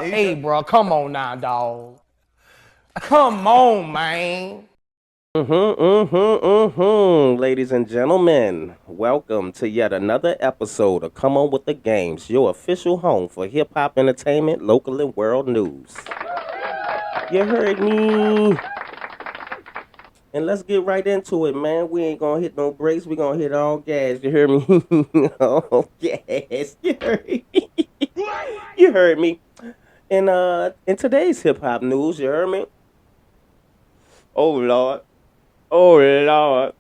Hey, bro, come on now, dog. Come on, man. Ladies and gentlemen, welcome to yet another episode of Come On With the Games, your official home for hip hop entertainment, local and world news. You heard me? And let's get right into it, man. We ain't gonna hit no brakes. We gonna hit all gas. You hear me? All gas. You heard me? You heard me? And in today's hip hop news, you heard me? Oh Lord. Oh Lord.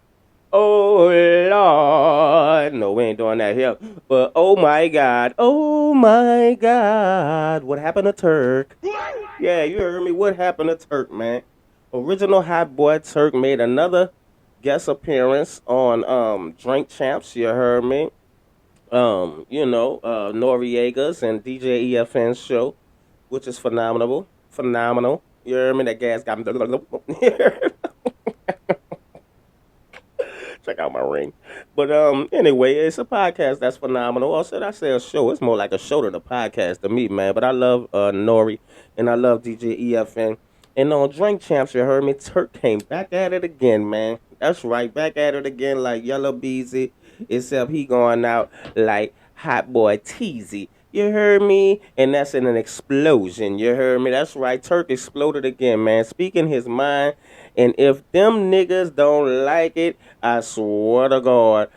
Oh Lord. No, we ain't doing that here. But oh my God. Oh my God. What happened to Turk? Yeah, you heard me. What happened to Turk, man? Original Hot Boy Turk made another guest appearance on Drink Champs, you heard me. Noriega's and DJ EFN's show, which is phenomenal. Phenomenal. You heard me? That gas got me. Check out my ring. But anyway, it's a podcast that's phenomenal. Or should I say a show? It's more like a show than a podcast to me, man. But I love Nori and I love DJ EFN. And on Drink Champs, you heard me, Turk came back at it again, man. That's right, back at it again like Yellow Beezy, except he going out like Hot Boy Teasy. You heard me? And that's in an explosion. You heard me? That's right. Turk exploded again, man. Speaking his mind. And if them niggas don't like it, I swear to God,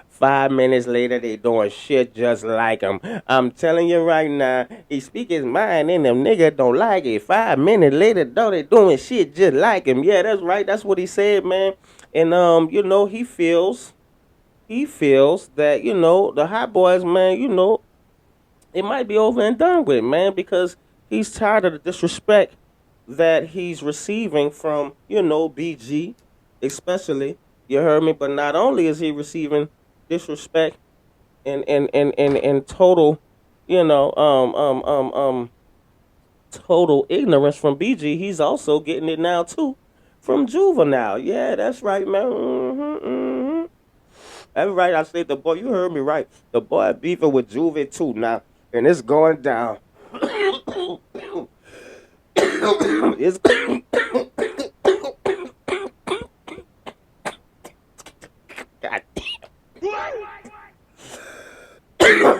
5 minutes later they doing shit just like him. I'm telling you right now, he speak his mind and them niggas don't like it. 5 minutes later, though, they doing shit just like him. Yeah, that's right. That's what he said, man. And he feels that, the hot boys, man, it might be over and done with, man, because he's tired of the disrespect that he's receiving from, BG, especially. You heard me? But not only is he receiving disrespect and total, you know, total ignorance from BG, he's also getting it now too from Juvenile. Yeah, that's right, man. That's right. I said the boy. You heard me right. The boy beefing with Juvie too now, and it's going down. It's God damn.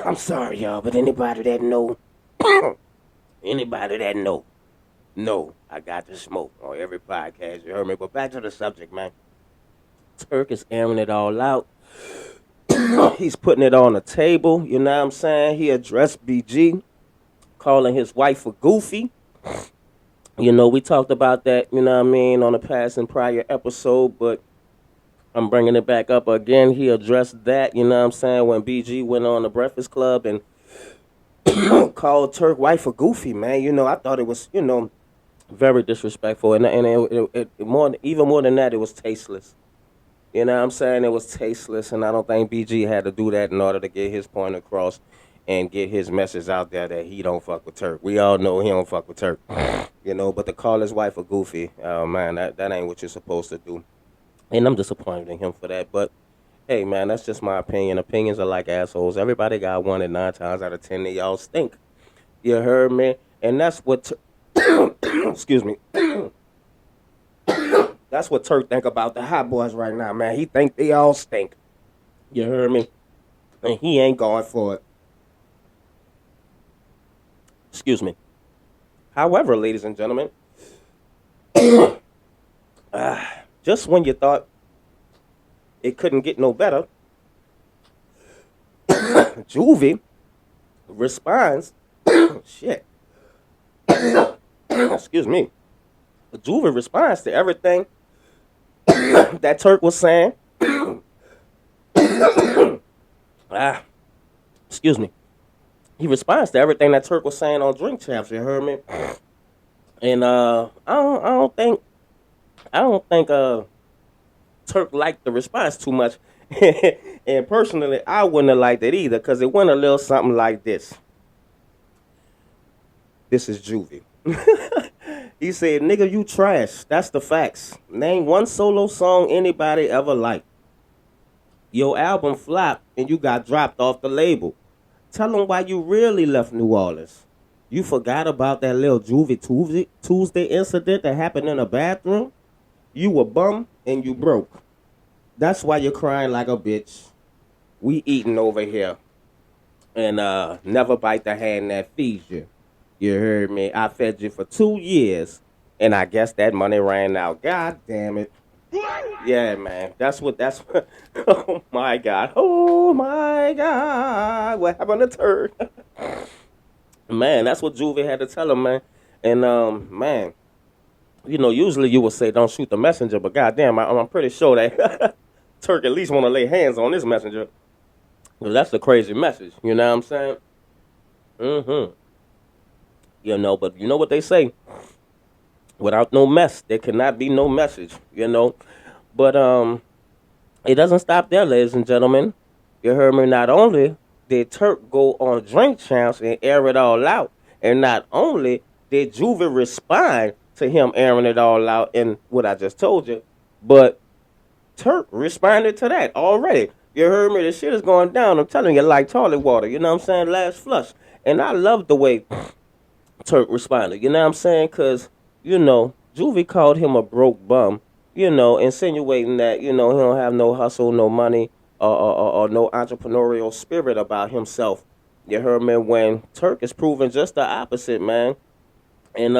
I'm sorry, y'all, but anybody that know, I got the smoke on every podcast. You heard me. But back to the subject, man. Turk is airing it all out. He's putting it on the table. You know what I'm saying? He addressed BG, calling his wife a goofy. We talked about that, you know what I mean, on the past and prior episode, but I'm bringing it back up again. He addressed that, you know what I'm saying, when BG went on the Breakfast Club and called Turk wife a goofy, man. I thought it was, very disrespectful. And even more than that, it was tasteless. You know what I'm saying? It was tasteless, and I don't think BG had to do that in order to get his point across and get his message out there that he don't fuck with Turk. We all know he don't fuck with Turk. But to call his wife a goofy, oh man, that ain't what you're supposed to do. And I'm disappointed in him for that. But hey, man, that's just my opinion. Opinions are like assholes. Everybody got one, and 9 times out of 10 of y'all stink. You heard me? And that's what excuse me. That's what Turk think about the hot boys right now, man. He think they all stink. You heard me? And he ain't going for it. Excuse me. However, ladies and gentlemen, just when you thought it couldn't get no better, Juvie responds, shit. Excuse me. Juvie responds to everything that Turk was saying. Excuse me. He responds to everything that Turk was saying on Drink Champs. You heard me? And I don't think Turk liked the response too much. And personally, I wouldn't have liked it either, because it went a little something like this. This is Juvie. He said, nigga, you trash. That's the facts. Name one solo song anybody ever liked. Your album flopped and you got dropped off the label. Tell them why you really left New Orleans. You forgot about that little Juvie Tuesday incident that happened in a bathroom? You were bum and you broke. That's why you're crying like a bitch. We eating over here. And never bite the hand that feeds you. You heard me? I fed you for 2 years. And I guess that money ran out. God damn it. Yeah, man. That's what oh my God. Oh my God. What happened to Turk? Man, that's what Juvie had to tell him, man. And man, usually you would say don't shoot the messenger, but goddamn, I'm pretty sure that Turk at least want to lay hands on this messenger. 'Cause that's a crazy message. You know what I'm saying? Mm-hmm. But you know what they say? Without no mess, there cannot be no message. But it doesn't stop there, ladies and gentlemen. You heard me. Not only did Turk go on Drink Champs and air it all out, and not only did Juvie respond to him airing it all out in what I just told you, but Turk responded to that already. You heard me? The shit is going down. I'm telling you, like toilet water. You know what I'm saying? Last flush. And I love the way Turk responded. You know what I'm saying? Because, Juvie called him a broke bum, insinuating that, he don't have no hustle, no money, or no entrepreneurial spirit about himself. You heard me? When Turk is proving just the opposite, man. And,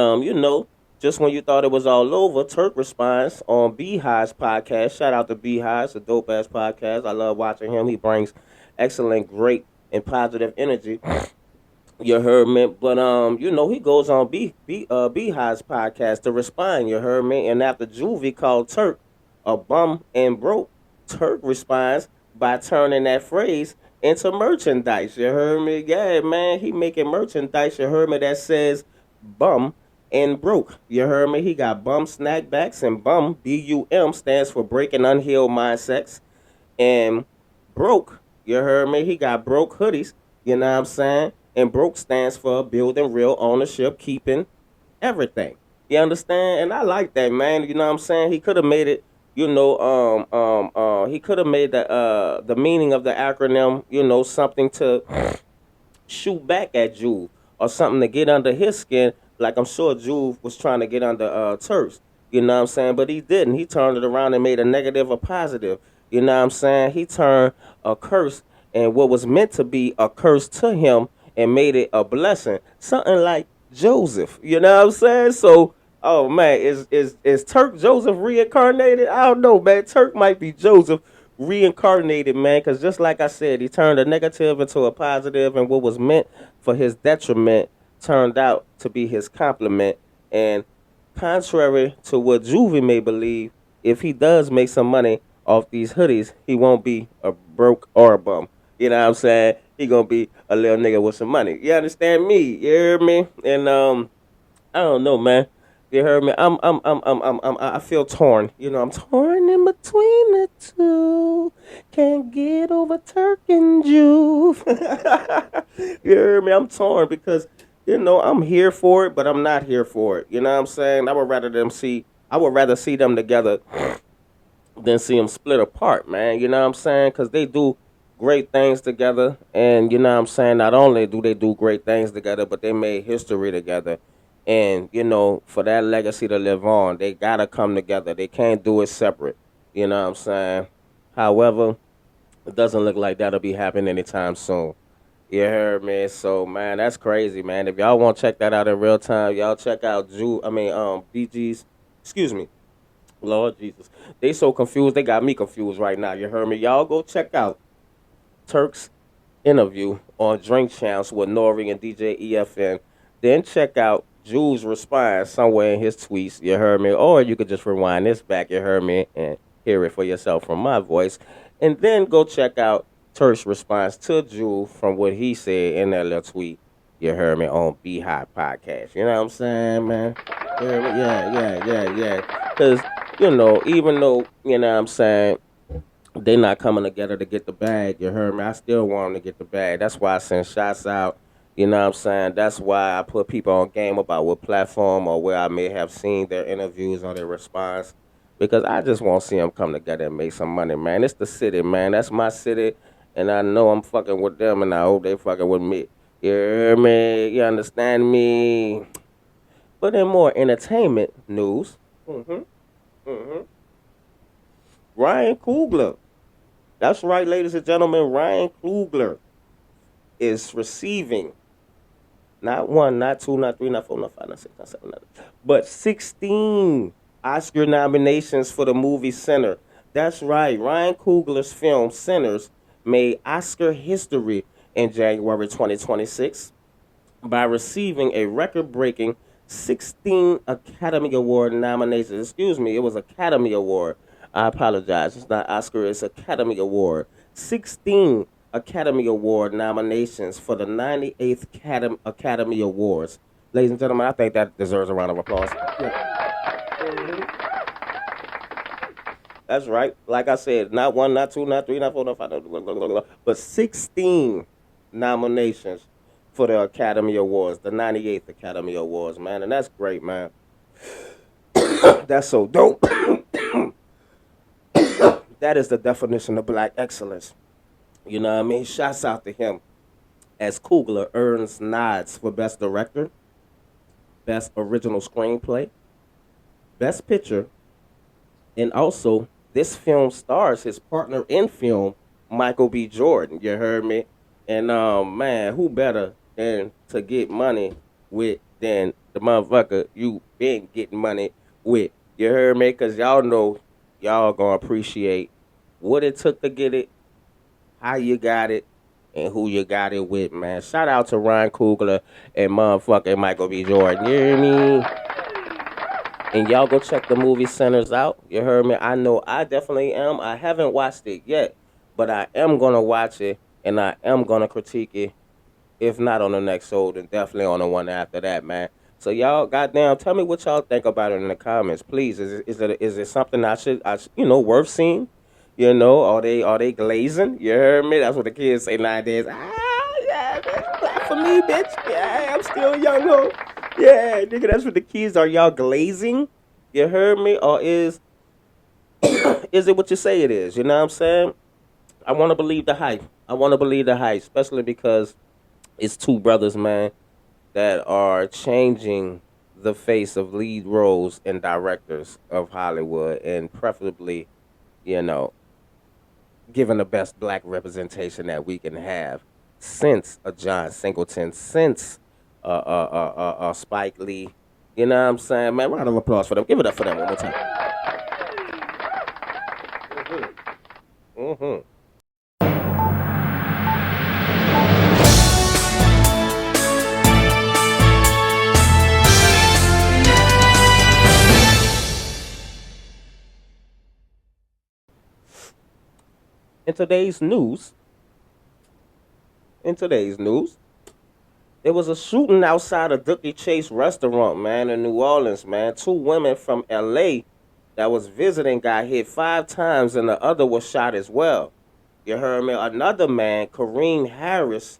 just when you thought it was all over, Turk responds on Beehive's podcast. Shout out to Beehive. It's a dope ass podcast. I love watching him. He brings excellent, great, and positive energy. You heard me, but he goes on Beehive's podcast to respond. You heard me, and after Juvie called Turk a bum and broke, Turk responds by turning that phrase into merchandise. You heard me, yeah, man. He making merchandise. You heard me that says bum and broke. You heard me. He got bum snackbacks and bum BUM stands for breaking unhealed mindsets and broke. You heard me? He got broke hoodies. You know what I'm saying? And broke stands for building real ownership, keeping everything. You understand? And I like that, man. You know what I'm saying? He could have made it, he could have made the meaning of the acronym, something to shoot back at Juve or something to get under his skin, like I'm sure Juve was trying to get under Turk's. You know what I'm saying? But he didn't. He turned it around and made a negative a positive. You know what I'm saying? He turned a curse and what was meant to be a curse to him and made it a blessing. Something like Joseph. You know what I'm saying? So, oh man, is Turk Joseph reincarnated? I don't know, man. Turk might be Joseph reincarnated, man, because just like I said, he turned a negative into a positive, and what was meant for his detriment turned out to be his compliment. And contrary to what Juvie may believe, if he does make some money off these hoodies, he won't be a broke or a bum. You know what I'm saying? He gonna be a little nigga with some money. You understand me? You hear me? And I don't know, man. You heard me? I feel torn. I'm torn in between the two. Can't get over Turk and Juve. You heard me? I'm torn because I'm here for it, but I'm not here for it. You know what I'm saying? I would rather see them together than see them split apart, man. You know what I'm saying? Because they do great things together, and you know what I'm saying. Not only do they do great things together, but they made history together. And for that legacy to live on, they gotta come together. They can't do it separate. You know what I'm saying? However, it doesn't look like that'll be happening anytime soon. You heard me? So man, that's crazy, man. If y'all want to check that out in real time, y'all check out BG's. Excuse me, Lord Jesus. They so confused. They got me confused right now. You heard me? Y'all go check out Turk's interview on Drink Champs with Nori and DJ EFN. Then check out Jules' response somewhere in his tweets. You heard me? Or you could just rewind this back. You heard me? And hear it for yourself from my voice. And then go check out Turk's response to Jules from what he said in that little tweet. You heard me on Beehive Podcast. You know what I'm saying, man? You heard me? Yeah. Because, even though, you know what I'm saying, they not coming together to get the bag. You heard me? I still want them to get the bag. That's why I send shots out. You know what I'm saying? That's why I put people on game about what platform or where I may have seen their interviews or their response. Because I just want to see them come together and make some money, man. It's the city, man. That's my city. And I know I'm fucking with them, and I hope they fucking with me. You hear me? You understand me? But in more entertainment news, hmm hmm Ryan Coogler. That's right, ladies and gentlemen. Ryan Coogler is receiving not one, not two, not three, not four, not five, not six, not seven, not eight, but 16 Oscar nominations for the movie Sinner. That's right. Ryan Coogler's film Sinners made Oscar history in January 2026 by receiving a record-breaking 16 Academy Award nominations. Excuse me, it was Academy Award. I apologize. It's not Oscar, it's Academy Award. 16 Academy Award nominations for the 98th Academy Awards. Ladies and gentlemen, I think that deserves a round of applause. That's right. Like I said, not one, not two, not three, not four, not five, but 16 nominations for the Academy Awards, the 98th Academy Awards, man. And that's great, man. That's so dope. That is the definition of black excellence. You know what I mean? Shouts out to him as Coogler earns nods for Best Director, Best Original Screenplay, Best Picture, and also this film stars his partner in film, Michael B. Jordan. You heard me? And man, who better than to get money with than the motherfucker you been getting money with? You heard me? Cause y'all know y'all gonna appreciate what it took to get it, how you got it, and who you got it with, man. Shout out to Ryan Coogler and motherfucking Michael B. Jordan. You hear me? And y'all go check the movie Centers out. You heard me? I know I definitely am. I haven't watched it yet, but I am gonna watch it and I am gonna critique it. If not on the next show, then definitely on the one after that, man. So y'all, goddamn, tell me what y'all think about it in the comments, please. Is it something worth seeing? You know, are they glazing? You heard me? That's what the kids say nowadays. Yeah, bitch, clap for me, bitch. Yeah, I'm still young, ho. Yeah, nigga, that's what the kids are. Y'all glazing? You heard me? Or is is it what you say it is? You know what I'm saying? I want to believe the hype. I want to believe the hype, especially because it's two brothers, man, that are changing the face of lead roles and directors of Hollywood, and preferably, you know, giving the best black representation that we can have since a John Singleton, since Spike Lee. You know what I'm saying, man? Round of applause for them. Give it up for them one more time. Mm-hmm. In today's news, there was a shooting outside a Dookie Chase restaurant, man, in New Orleans, man. Two women from LA that was visiting got hit 5 times and the other was shot as well. You heard me? Another man, Kareem Harris,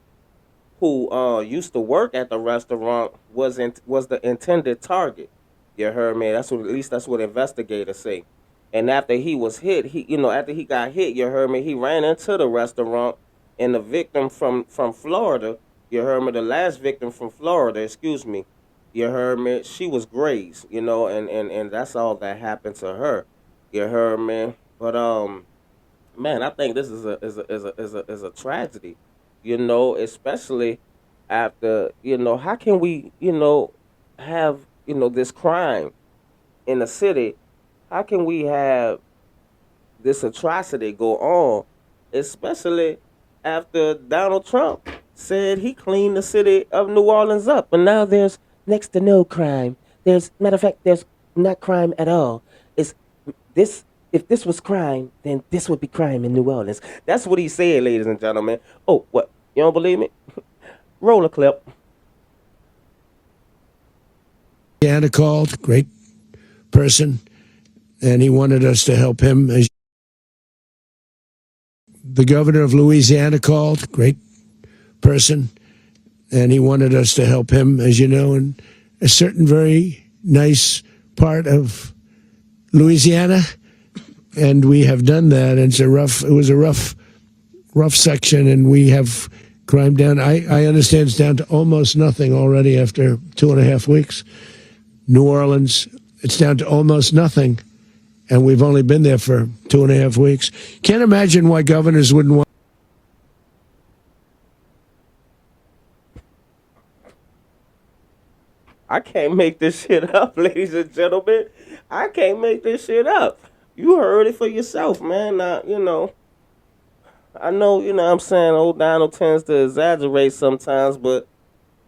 who used to work at the restaurant, was the intended target. You heard me? At least that's what investigators say. And after he was hit, after he got hit, you heard me, he ran into the restaurant, and the victim from Florida, you heard me, the last victim from Florida, excuse me, you heard me, she was grazed, and that's all that happened to her. You heard me? But man, I think this is a tragedy, especially after, how can we, have, this crime in the city? How can we have this atrocity go on, especially after Donald Trump said he cleaned the city of New Orleans up, and now there's next to no crime. Matter of fact, there's not crime at all. If this was crime, then this would be crime in New Orleans. That's what he said, ladies and gentlemen. Oh, what? You don't believe me? Roll a clip. Anna called, great person, and he wanted us to help him. The governor of Louisiana called, great person, and he wanted us to help him, as you know, in a certain very nice part of Louisiana, and we have done that. And it was a rough rough section, and we have crime down. I understand it's down to almost nothing already after 2.5 weeks. New Orleans, it's down to almost nothing, and we've only been there for 2.5 weeks. Can't imagine why governors wouldn't want. I can't make this shit up, ladies and gentlemen. I can't make this shit up. You heard it for yourself, man. Now, I know, what I'm saying, old Donald tends to exaggerate sometimes, but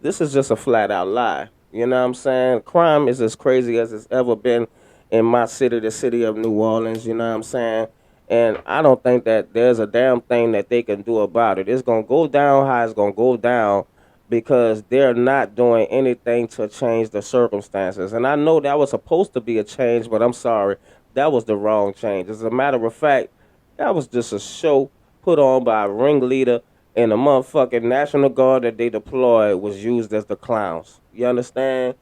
this is just a flat out lie. You know what I'm saying? Crime is as crazy as it's ever been in my city, the city of New Orleans, you know what I'm saying? And I don't think that there's a damn thing that they can do about it. It's going to go down how it's going to go down because they're not doing anything to change the circumstances. And I know that was supposed to be a change, but I'm sorry. That was the wrong change. As a matter of fact, that was just a show put on by a ringleader, and the motherfucking National Guard that they deployed was used as the clowns. You understand?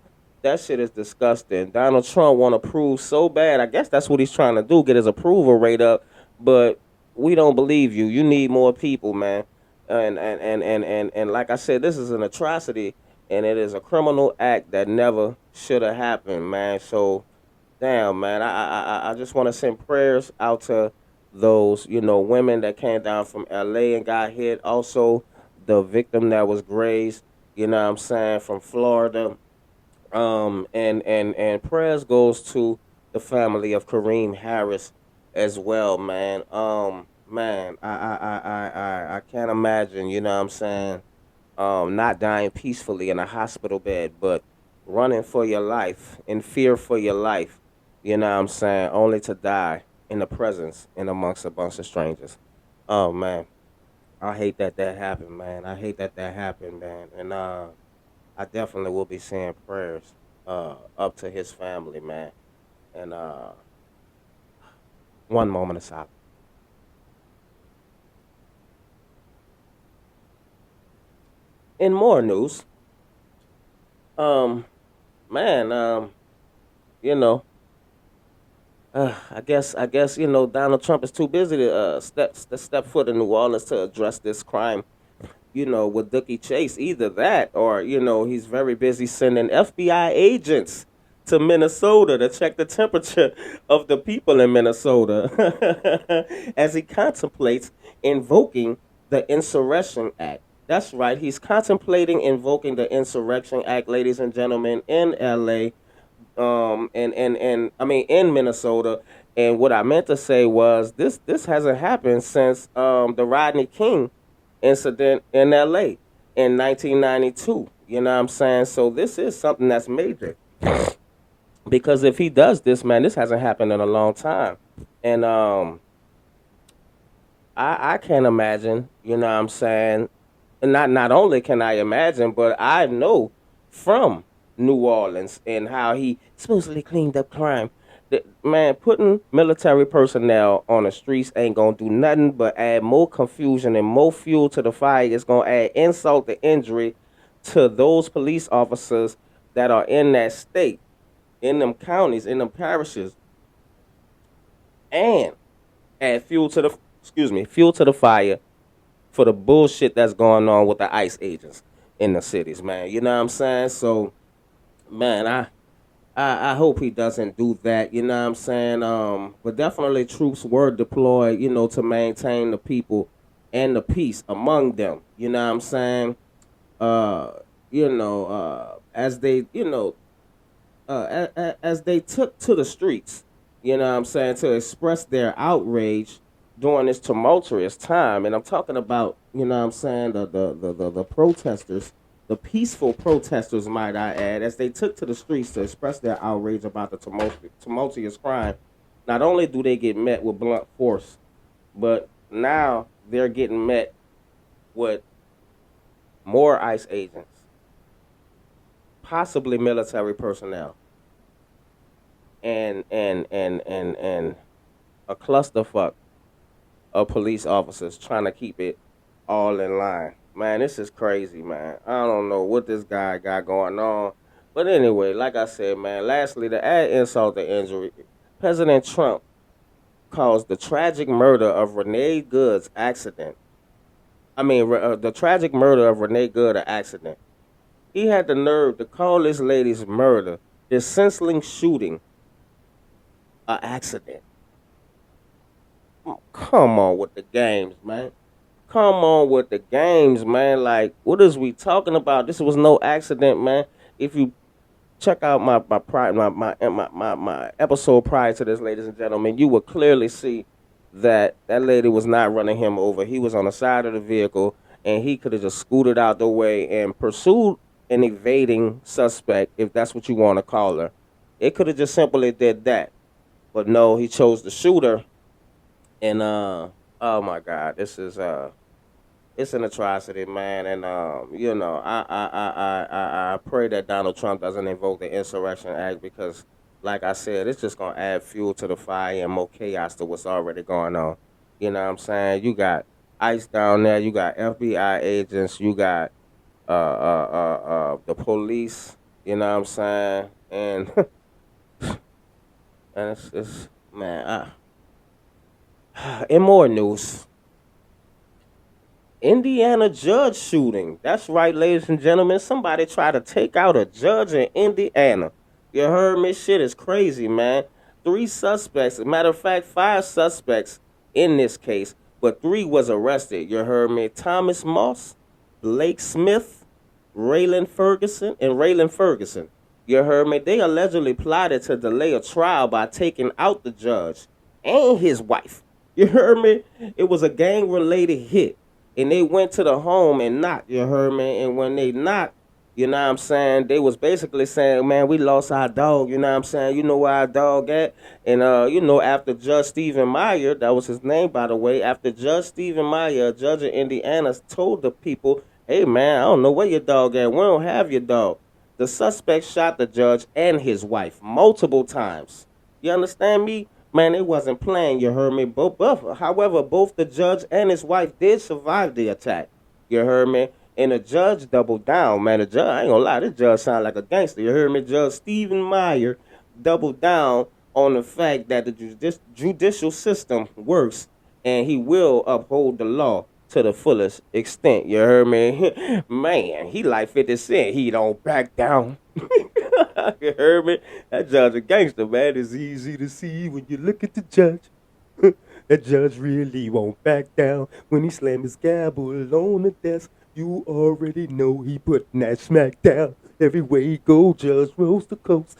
That shit is disgusting. Donald Trump want to prove so bad. I guess that's what he's trying to do, get his approval rate up. But we don't believe you. You need more people, man. And like I said, this is an atrocity, and it is a criminal act that never should have happened, man. So, damn, man, I just want to send prayers out to those, women that came down from LA and got hit. Also, the victim that was grazed, what I'm saying, from Florida. And prayers goes to the family of Kareem Harris as well, man. Man, I can't imagine, what I'm saying, not dying peacefully in a hospital bed, but running for your life, in fear for your life, what I'm saying, only to die in the presence and amongst a bunch of strangers. Oh man, I hate that that happened, man. I hate that that happened, man. And I definitely will be saying prayers up to his family, man. And one moment of silence. In more news, um, man, you know, I guess Donald Trump is too busy to step foot in New Orleans to address this crime. With Dookie Chase, either that or he's very busy sending FBI agents to Minnesota to check the temperature of the people in Minnesota as he contemplates invoking the Insurrection Act. That's right. He's contemplating invoking the Insurrection Act, ladies and gentlemen, in LA, and I mean in Minnesota. And what I meant to say was this hasn't happened since the Rodney King incident in LA in 1992. You know what I'm saying? So this is something that's major because if he does this, man, this hasn't happened in a long time. And I can't imagine, what I'm saying, and not only can I imagine, but I know from New Orleans and how he supposedly cleaned up crime. Man, putting military personnel on the streets ain't gonna do nothing but add more confusion and more fuel to the fire. It's gonna add insult to injury to those police officers that are in that state, in them counties, in them parishes, and add fuel to the fire for the bullshit that's going on with the ICE agents in the cities, man. You know what I'm saying? So, man, I hope he doesn't do that, you know what I'm saying? But definitely troops were deployed, to maintain the people and the peace among them, you know what I'm saying? Uh, as they, as they took to the streets, you know what I'm saying, to express their outrage during this tumultuous time. And I'm talking about, what I'm saying, the protesters, the peaceful protesters, might I add, as they took to the streets to express their outrage about the tumultuous crime. Not only do they get met with blunt force, but now they're getting met with more ICE agents, possibly military personnel, and a clusterfuck of police officers trying to keep it all in line. Man, this is crazy, man. I don't know what this guy got going on. But anyway, like I said, man, lastly, to add insult to injury, President Trump caused the tragic murder of Renee Good's accident the tragic murder of Renee Good an accident. He had the nerve to call this lady's murder, this senseless shooting, an accident. Come on with the games, man. Come on with the games, man. Like, what is we talking about? This was no accident, man. If you check out my episode prior to this, ladies and gentlemen, you will clearly see that that lady was not running him over. He was on the side of the vehicle, and he could have just scooted out the way and pursued an evading suspect, if that's what you want to call her. It could have just simply did that, but no, he chose to shoot her. And oh my God, this is it's an atrocity, man. And I pray that Donald Trump doesn't invoke the Insurrection Act, because, like I said, it's just gonna add fuel to the fire and more chaos to what's already going on. You know what I'm saying? You got ICE down there, you got FBI agents, you got the police. You know what I'm saying? And and it's man. In more news, Indiana judge shooting. That's right, ladies and gentlemen. Somebody tried to take out a judge in Indiana. You heard me? Shit is crazy, man. Three suspects. As a matter of fact, five suspects in this case, but three was arrested. You heard me? Thomas Moss, Blake Smith, Raylan Ferguson. You heard me? They allegedly plotted to delay a trial by taking out the judge and his wife. You heard me? It was a gang-related hit. And they went to the home and knocked, you heard me? And when they knocked, you know what I'm saying, they was basically saying, man, we lost our dog, you know what I'm saying? You know where our dog at? And, after Judge Stephen Meyer, that was his name, by the way, after Judge Stephen Meyer, a judge in Indiana, told the people, hey, man, I don't know where your dog at. We don't have your dog. The suspect shot the judge and his wife multiple times. You understand me? Man, it wasn't playing, you heard me? However, both the judge and his wife did survive the attack. You heard me? And the judge doubled down, man. The judge, I ain't gonna lie, this judge sound like a gangster. You heard me? Judge Stephen Meyer doubled down on the fact that the judicial system works, and he will uphold the law to the fullest extent. You heard me? Man, he like 50 Cent. He don't back down. You heard me? That judge a gangster, man. It's easy to see when you look at the judge. That judge really won't back down. When he slam his gavel on the desk, you already know he putting that smack down. Every way he go, judge rolls the coast.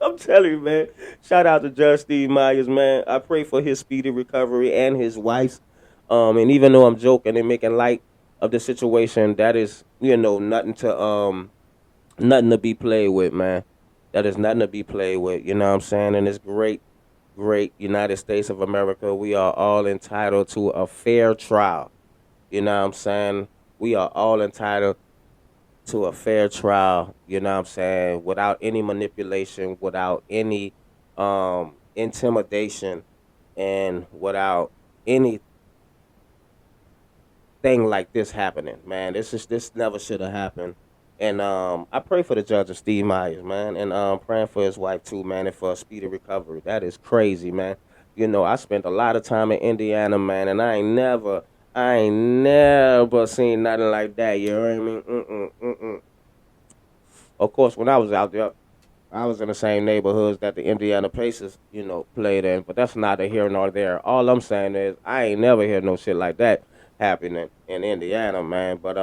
I'm telling you, man. Shout out to Judge Steve Myers, man. I pray for his speedy recovery and his wife's. And even though I'm joking and making light of the situation, that is, nothing to be played with, man. That is nothing to be played with. You know what I'm saying? And this great, great United States of America, we are all entitled to a fair trial. You know what I'm saying? We are all entitled to a fair trial, you know what I'm saying, without any manipulation, without any intimidation, and without anything like this happening, man. This never should have happened. And I pray for the judge of Steve Myers, man, and praying for his wife too, man, and for a speedy recovery. That is crazy, man. You know, I spent a lot of time in Indiana, man, and I ain't never seen nothing like that. You know what I mean? Of course, when I was out there, I was in the same neighborhoods that the Indiana Pacers, played in. But that's neither here nor there. All I'm saying is I ain't never heard no shit like that happening in Indiana, man. But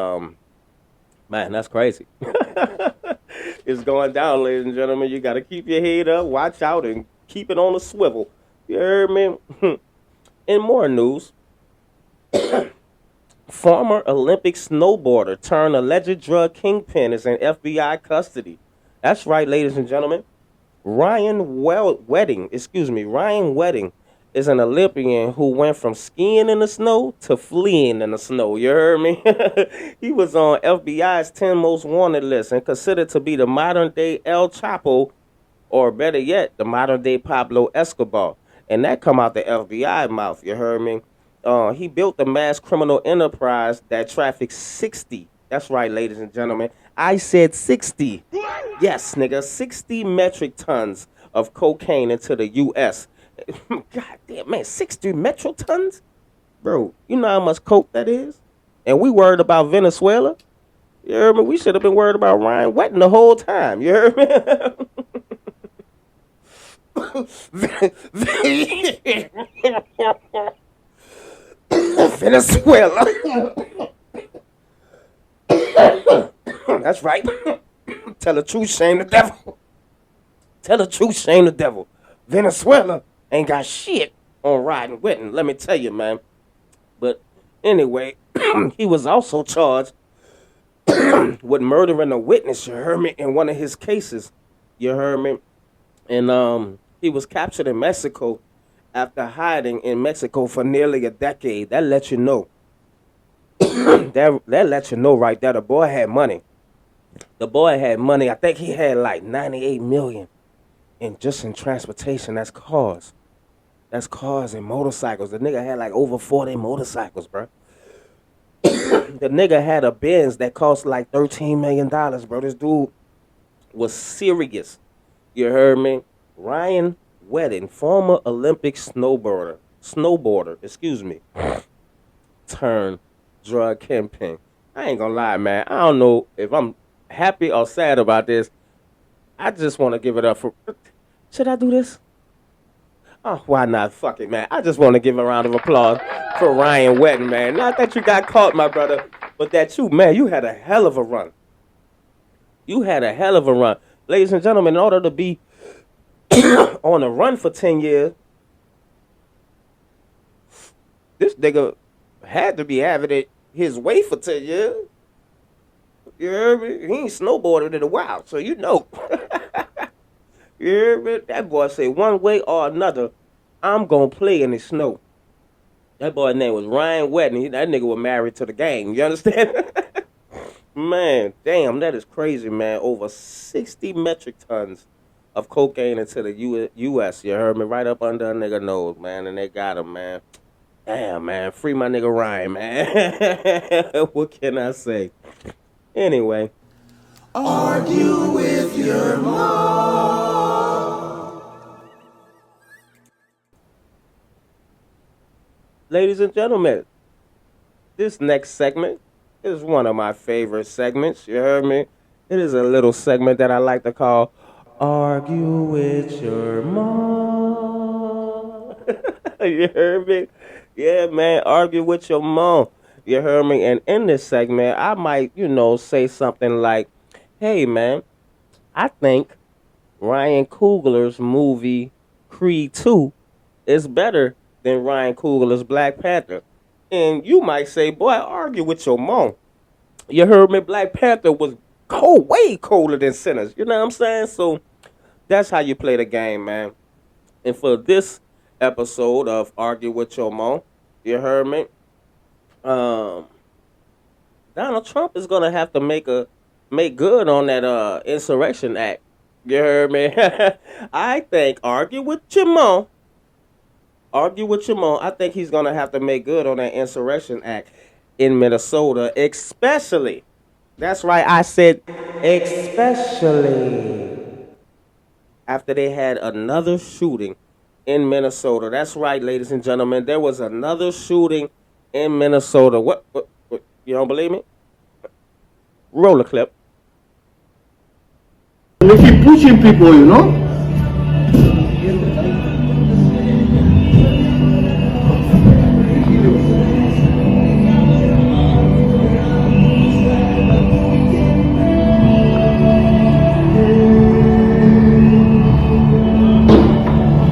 man, that's crazy. It's going down, ladies and gentlemen. You got to keep your head up, watch out, and keep it on the swivel. You heard me? In more news, former Olympic snowboarder turned alleged drug kingpin is in FBI custody. That's right, ladies and gentlemen. Ryan Wedding is an Olympian who went from skiing in the snow to fleeing in the snow. You heard me? He was on FBI's 10 most wanted list and considered to be the modern day El Chapo, or better yet, the modern day Pablo Escobar. And that come out the FBI mouth. You heard me? He built the mass criminal enterprise that trafficked 60. That's right, ladies and gentlemen. I said 60. Yes, nigga, 60 metric tons of cocaine into the U.S. God damn, man, 60 metric tons? Bro, you know how much coke that is? And we worried about Venezuela. You heard me? We should have been worried about Ryan Wetton the whole time. You heard me? Venezuela. That's right. Tell the truth, shame the devil. Tell the truth, shame the devil. Venezuela ain't got shit on Ryan Wetton. Let me tell you, man. But anyway, he was also charged with murdering a witness, you heard me, in one of his cases. You heard me? And he was captured in Mexico after hiding in Mexico for nearly a decade. That lets you know. that lets you know right there. The boy had money. The boy had money. I think he had like 98 million in transportation. That's cars. That's cars and motorcycles. The nigga had like over 40 motorcycles, bro. The nigga had a Benz that cost like $13 million, bro. This dude was serious. You heard me? Ryan Wetton, former Olympic snowboarder, excuse me, turned drug kingpin. I ain't gonna lie, man. I don't know if I'm happy or sad about this. I just want to give it up for. Should I do this? Oh, why not? Fuck it, man. I just want to give a round of applause for Ryan Wetton, man. Not that you got caught, my brother, but that you had a hell of a run. You had a hell of a run. Ladies and gentlemen, in order to be on a run for 10 years, this nigga had to be having it his way for 10 years. You heard me? He ain't snowboarded in a while, so you know. You heard me? That boy say one way or another, I'm going to play in the snow. That boy's name was Ryan Wetton. That nigga was married to the game. You understand? Man, damn, that is crazy, man. Over 60 metric tons of cocaine into the U.S. You heard me? Right up under a nigga nose, man. And they got him, man. Damn, man. Free my nigga Ryan, man. What can I say? Anyway. Argue with your mom. Ladies and gentlemen, this next segment is one of my favorite segments. You heard me? It is a little segment that I like to call Argue with Your Mom. You heard me? Yeah, man, argue with your mom. You heard me? And in this segment, I might, say something like, hey, man, I think Ryan Coogler's movie Creed 2 is better than Ryan Coogler's Black Panther. And you might say, boy, argue with your mom. You heard me? Black Panther was cold, way colder than Sinners. You know what I'm saying? So that's how you play the game, man. And for this episode of Argue with Your Mom, you heard me? Donald Trump is gonna have to make good on that Insurrection Act. You heard me? I think argue with your mom. Argue with your mom. I think he's gonna have to make good on that Insurrection Act in Minnesota, especially. That's right, I said especially after they had another shooting in Minnesota. That's right, ladies and gentlemen. There was another shooting in Minnesota. What? You don't believe me? Roll the clip. They keep pushing people, you know?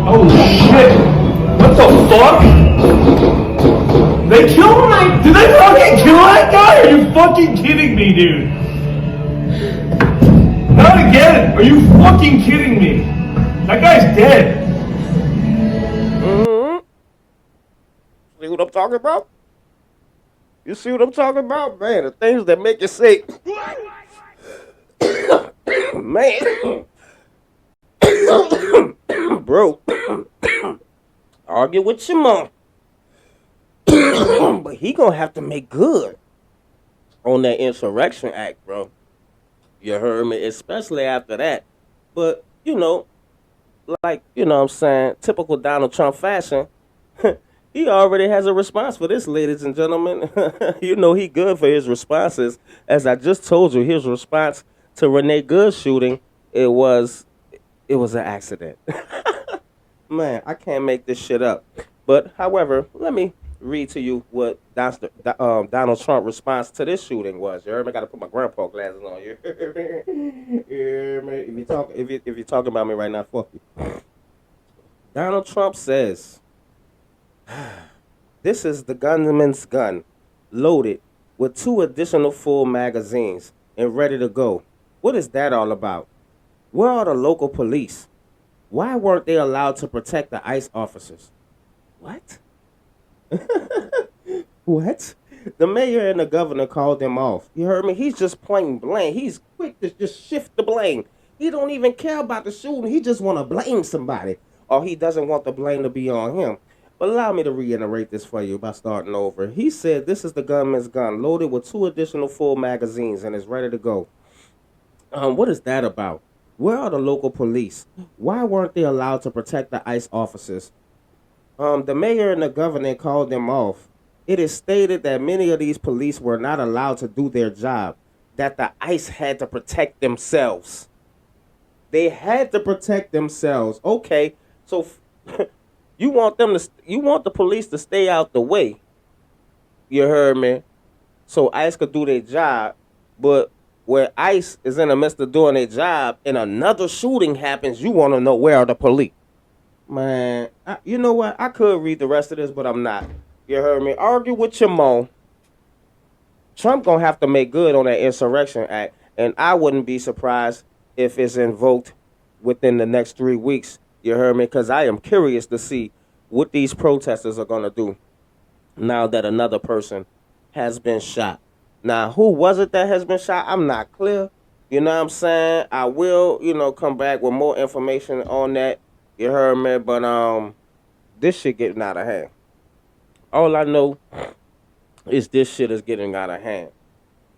Oh shit! What the fuck? They killed him? Did they fucking kill that guy? Are you fucking kidding me, dude? Not again! Are you fucking kidding me? That guy's dead. Mm-hmm. See what I'm talking about? You see what I'm talking about? Man, the things that make you say, man, bro, argue with your mom. But he gonna have to make good on that Insurrection Act, bro. You heard me? Especially after that. But, like, what I'm saying, typical Donald Trump fashion, He already has a response for this, ladies and gentlemen. You know he good for his responses. As I just told you, his response to Renee Good's shooting, it was it was an accident. Man, I can't make this shit up. But however, let me read to you what Donald Trump response to this shooting was. You heard me? I gotta put my grandpa glasses on. You heard me? You heard me? If you're talking about me right now, fuck you. Donald Trump says, "This is the gunman's gun, loaded with 2 additional full magazines and ready to go. What is that all about? Where are the local police? Why weren't they allowed to protect the ICE officers? What? What? The mayor and the governor called them off. You heard me? He's just pointing blame. He's quick to just shift the blame. He don't even care about the shooting. He just want to blame somebody. Or he doesn't want the blame to be on him. But allow me to reiterate this for you by starting over. He said this is the gunman's gun, loaded with 2 additional full magazines and is ready to go. What is that about? Where are the local police? Why weren't they allowed to protect the ICE officers? The mayor and the governor called them off. It is stated that many of these police were not allowed to do their job, that the ICE had to protect themselves. They had to protect themselves. Okay, so you want you want the police to stay out the way. You heard me? So ICE could do their job, but where ICE is in the midst of doing their job and another shooting happens, you want to know where are the police. Man, you know what? I could read the rest of this, but I'm not. You heard me? Argue with your mom. Trump gonna have to make good on that Insurrection Act, and I wouldn't be surprised if it's invoked within the next 3 weeks. You heard me? Because I am curious to see what these protesters are gonna do now that another person has been shot. Now, who was it that has been shot? I'm not clear. You know what I'm saying? I will, come back with more information on that. You heard me? But this shit getting out of hand. All I know is this shit is getting out of hand.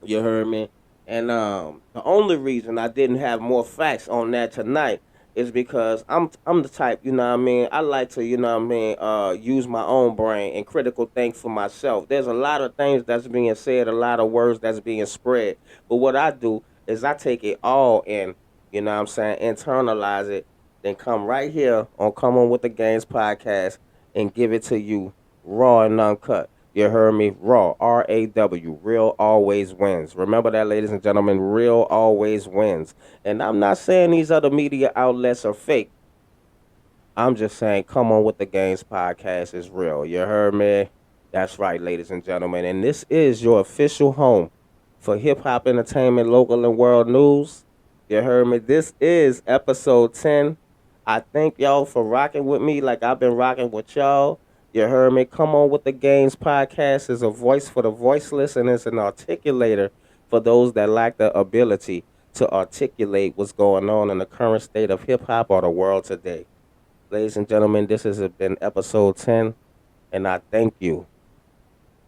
You heard me? And the only reason I didn't have more facts on that tonight is because I'm the type, you know what I mean? I like to, use my own brain and critical think for myself. There's a lot of things that's being said, a lot of words that's being spread. But what I do is I take it all in, you know what I'm saying, internalize it, then come right here on Come On With The Games podcast and give it to you raw and uncut. You heard me? Raw. R-A-W. Real always wins. Remember that, ladies and gentlemen. Real always wins. And I'm not saying these other media outlets are fake. I'm just saying Come On With The Games podcast is real. You heard me? That's right, ladies and gentlemen. And this is your official home for hip-hop entertainment, local and world news. You heard me? This is episode 10. I thank y'all for rocking with me like I've been rocking with y'all. You heard me? Come On With The Games podcast is a voice for the voiceless and it's an articulator for those that lack the ability to articulate what's going on in the current state of hip-hop or the world today. Ladies and gentlemen, this has been episode 10, and I thank you.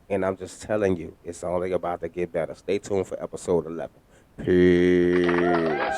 And I'm just telling you, it's only about to get better. Stay tuned for episode 11. Peace.